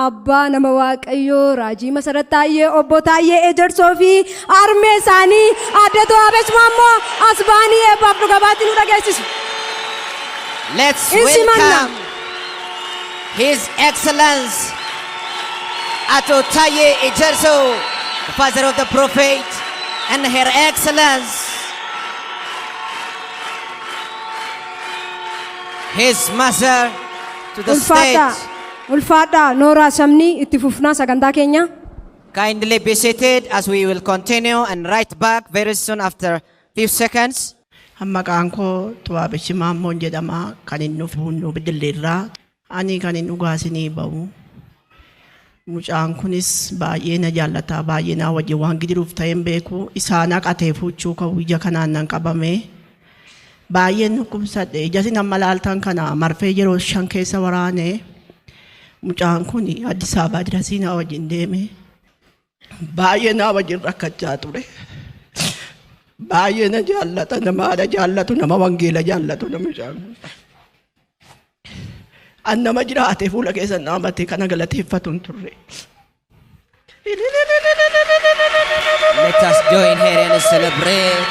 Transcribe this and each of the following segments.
abbaa nama waaqayyoo raajii masarat taayee obbo taayee ejersoo fi armee isaanii addatoo abees maammoo asbaanii eebbaaf dhugabaatti nu dhageessisu. Let's welcome His Excellence Ato Taye Ejerso, the father of the prophet, and Her Excellence His mother to the stage. Ulfada Nora Samni itti fufnaa sagantaa keenya. Kindly be seated as we will continue and right back very soon after few seconds. Maqaan koo Tuwaabechi Maammoon jedhama. Kan inni nu Bidilleerraa. Ani kan inni dhugaasinii ba'u. Mucaan kunis baay'ee na jaallata, baay'ee na wajjin waan gidiruuf ta'een beeku. Isaan haqatee fuuchuu kan biyya kanaan nan qabame. Baay'een dhukkubsadhe. Ijasi nama laaltan kana marfee yeroo 5 keessa waraane. Mucaan kun Addis Ababa dirasii na wajjin deeme. Baay'ee na wajjin rakkachaa ture. Baay'ee na jaallata, nama haadha jaallatu, nama wangeela jaallatu nama mucaan kun. An nama jiraate fuula keessa naamate kana galateeffatu hin turre. Let us join here and celebrate.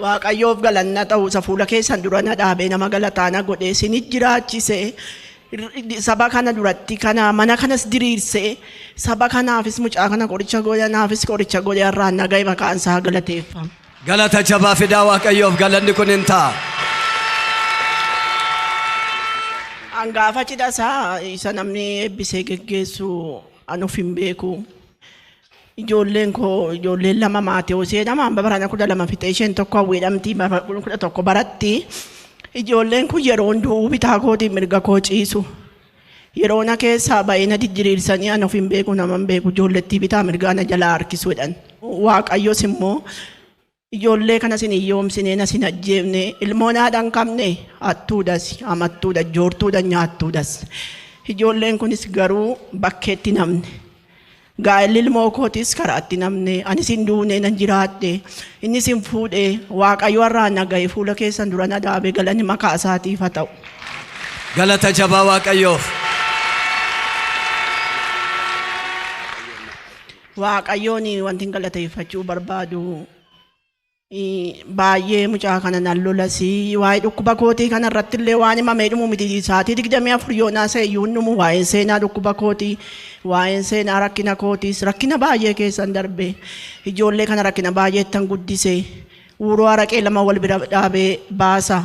Waaqayyoof galanna ta'u isa fuula keessan dura na dhaabee nama galataa na godhee sinit jiraachise. Saba kana duratti kana mana kanas diriirse saba kanaafis mucaa kana qoricha godhe naafis qoricha godhe irraan nagay maqaan isaa galateeffama. Galata jabaa fidaa Waaqayyoof galanni kun hin ta'a. Angaafa cidhasaa isa namni eebbisee geggeessu anuuf hin beeku. Ijoolleen koo ijoolleen lama maatii osoo nama barana 12 fixee isheen tokko hawweedhamtii 11 baratti. Ijoolleen kun yeroo hunduu bitaa kootiin mirga koo ciisu. Yeroo na keessaa baay'ee na didiriirsanii anuuf hin beeku nama hin beeku ijoollettii bitaa mirgaa na jalaa harkisuudhaan. Waaqayyos immoo ijoollee kana sin hiyyoomsinee na sin ajjeefne ilmoon haadha hin qabne hattuudhas amattuudha joortuudha nyaattuudhas. Ijoolleen kunis garuu bakkeetti namne. Gaa'elli ilmoo kootis karaatti namne ani sin duune nan jiraadhe inni sin fuudhe Waaqayyo irraa nagahee fuula keessan dura na dhaabee galanni maqaa isaatiif haa ta'u. Galata jabaa Waaqayyoof. Waaqayyoon wanti galateeffachuu barbaadu baay'ee mucaa kana nan lolasii waa'ee dhukkuba kootii kana irratti illee waan himamee dhumu miti isaatii 24 yoonaa seeyyuun dhumu waa'een seenaa dhukkuba kootii waa'een seenaa rakkina kootiis rakkina baay'ee keessan darbe ijoollee kana rakkina baay'eettan guddise uuroo araqee lama wal bira dhaabee baasa.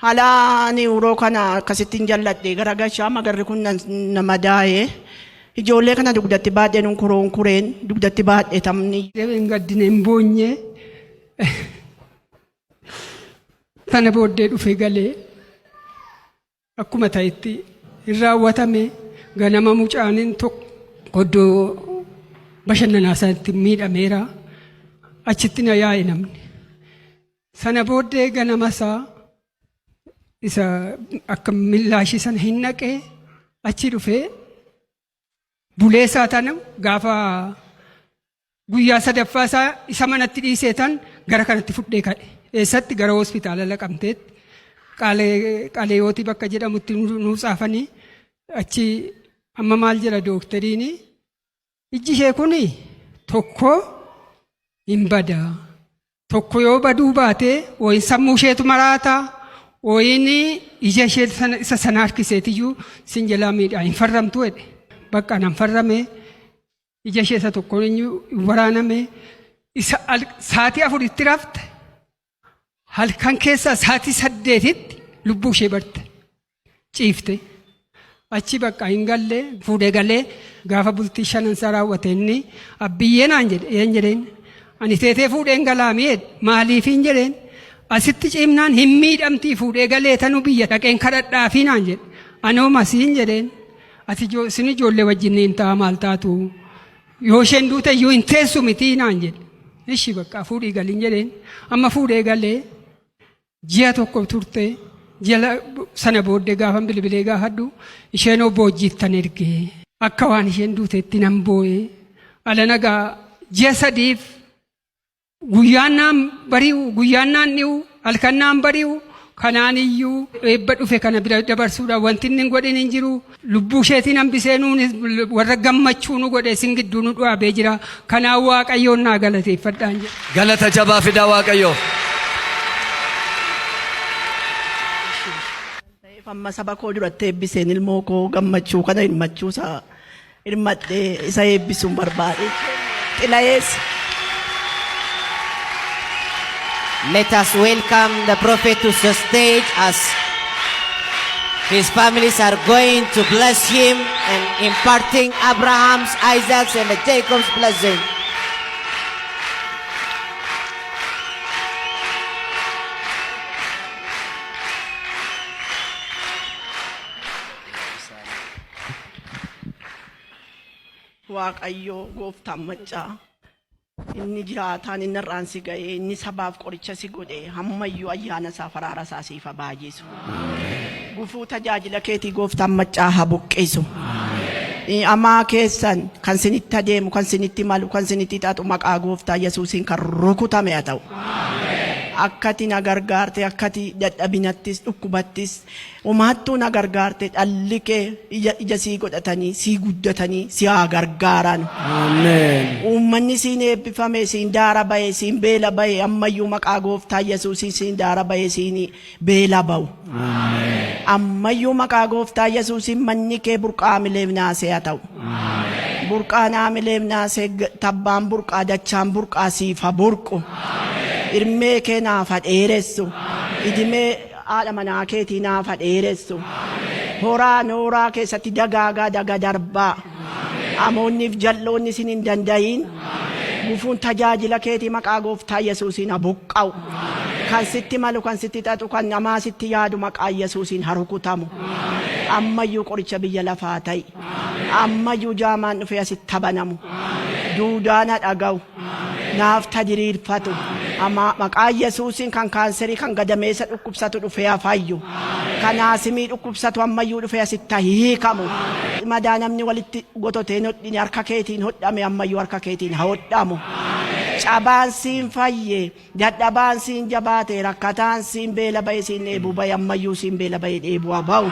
Halaani uuroo kana akkasittiin jalladhe gara gashaa magarri kun nama daa'ee ijoollee kana dugdatti baadhee nun kureen dugdatti baadhee tamni. Gaddineen boonyee. Sana booddee dhufee galee akkuma ta'etti hin raawwatame ganama mucaaniin tokko iddoo bashannanaa isaatti miidhameera achitti na yaa'e namni. Sana booddee ganama isaa isa akka millaashii sana hin naqee achi dhufee bulee isaa tana gaafa guyyaa sadaffaa isaa isa manatti dhiisee tan gara kanatti fudhee ka'e. Eessatti gara hospitaala Laqamteetti Qaaleeyootii bakka jedhamutti nuu tsaafanii achi amma maal jedha dookteriin ijji ishee kun tokko hin bada. Tokko yoo baduu baate wayin sammuu isheetu maraata wayin ija ishee isa sana harkiseetiyyuu sin jalaa miidhaa hin farramtu jedhe. Bakka nan farrame ija ishee isa tokko waraaname isa saatii 4 itti rafte. Halkan keessa saatii 8tti lubbuu ishee barte ciifte achi bakka hin galle fuudhee galee gaafa bultii 5 isaa raawwate inni abbiyyee naan jedhe een jedheen ani teetee fuudheen galaamii maaliif hin jedheen asitti ciimnaan hin miidhamtii fuudhee galee tanuu biyya dhaqeen kadhadhaafii naan jedhe anooma siin jedheen ati isin ijoollee wajjin hin ta'a maal taatu yoo isheen duute iyyuu hin teessu mitii naan jedhe ishi bakka fuudhii galiin jedheen amma fuudhee galee ji'a tokko turte jala sana booddee gaafa bilbilee gaafadhu isheen obbo hojjiittan ergee akka waan isheen duuteetti nan boo'ee ala nagaa ji'a 3 guyyaan naan bari'u guyyaan naan dhi'u halkan naan bari'u kanaan iyyuu eebba dhufe kana bira dabarsuudha wanti inni godhin hin jiru lubbuu isheetiin hambisee nuuni warra gammachuu nu godhe isin gidduu nu dhaabee jira kanaan waaqayyoon naa galateeffadhaan jedha. Galata jabaa fidaa waaqayyoo. Amma saba koo duratti eebbiseen ilmoo koo gammachuu kana hirmachuusaa hirmadhee isa eebbisuun barbaade. Xilayees. Let us welcome the prophet to the stage as his families are going to bless him and imparting Abraham's, Isaac's, and Jacob's blessing. Waaqayyo gooftaan maccaa inni jiraataan inni irraansi ga'ee inni sabaaf qoricha si godhe hammayyuu ayyaana isaa faraara isaa siif baajisu gufuu tajaajila keetii gooftaan maccaa haa buqqisu amaa keessan kan sinitti adeemu kan sinitti malu kan sinitti xaxu maqaa gooftaa Yesuusiin kan rukutame haa ta'u akkati na gargaarte akkati dadhabinattis dhukkubattis umaattuu na gargaarte dhalli kee ija sii godhatanii sii guddatanii si haa gargaaran. Amen. Uummanni siin eebbifame siin daara bahe siin beela bahe ammayyuu maqaa gooftaa Yesuusii siin daara bahe siin beela bahu. Amen. Ammayyuu maqaa gooftaa Yesuusiin manni kee burqaa mileef naasee haa ta'u. Burqaa naa mileef naasee tabbaan burqaa dachaan burqaa siif haa burqu. Irmee kee naaf haa dheeressu. Idimee haadha manaa keetii naaf haa dheeressu. Horaa nooraa keessatti dagaagaa daga darbaa. Amoonniif jalloonni isin hin dandayin. Gufuun tajaajila keetii maqaa gooftaa Yesuusiin haa buqqa'u. Kan sitti malu kan sitti xaxu kan namaa sitti yaadu maqaa Yesuusiin haa rukutamu. Ammayyuu qoricha biyya lafaa ta'i. Ammayyuu jaamaan dhufee asitti banamu. Duudaan haa dhaga'u. Naaf tajiriirfatu. Maqaa Yesuusiin kan kaanserii kan gadameessa dhukkubsatu dhufee haa fayyu. Kan aasimii dhukkubsatu ammayyuu dhufee asitti hiikamu. Madaa namni walitti gototeen hodhine harka keetiin hodhame ammayyuu harka keetiin haa hodhamu. Cabaan siin fayye dadhabaan siin jabaate rakkataan siin beela bahe siin dheebuu bahe ammayyuu siin beela bahe dheebuu haa bahu.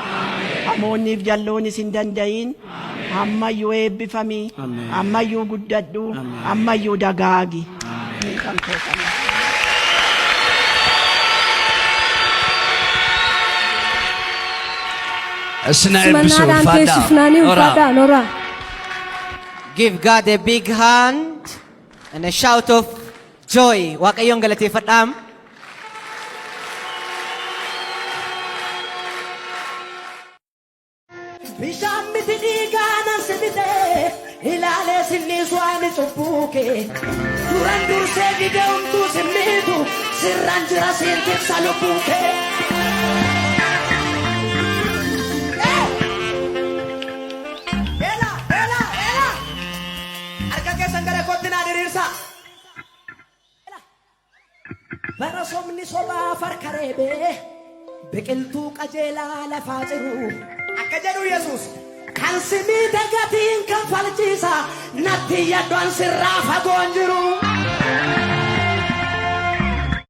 Amoonniif jalloonni siin dandayin ammayyuu eebbifamii ammayyuu guddadhu ammayyuu dagaagi. Give God a big hand and a shout of joy. Waaqayyoon galateeffadhaam. Bishaan miti dhiigaanan sibitee ilaalee sinniisuwaani cubbuuke duran dursee gida'umtuu simmiitu sirraan jira siintiibsa lubbuuke. Bara somni sobaa farka reebee biqiltuu qajeelaa lafaa jiru akka jedhu Yesuus kan simiita gatiin kan falchiisa natti yaddoon sirraa fagoon jiru.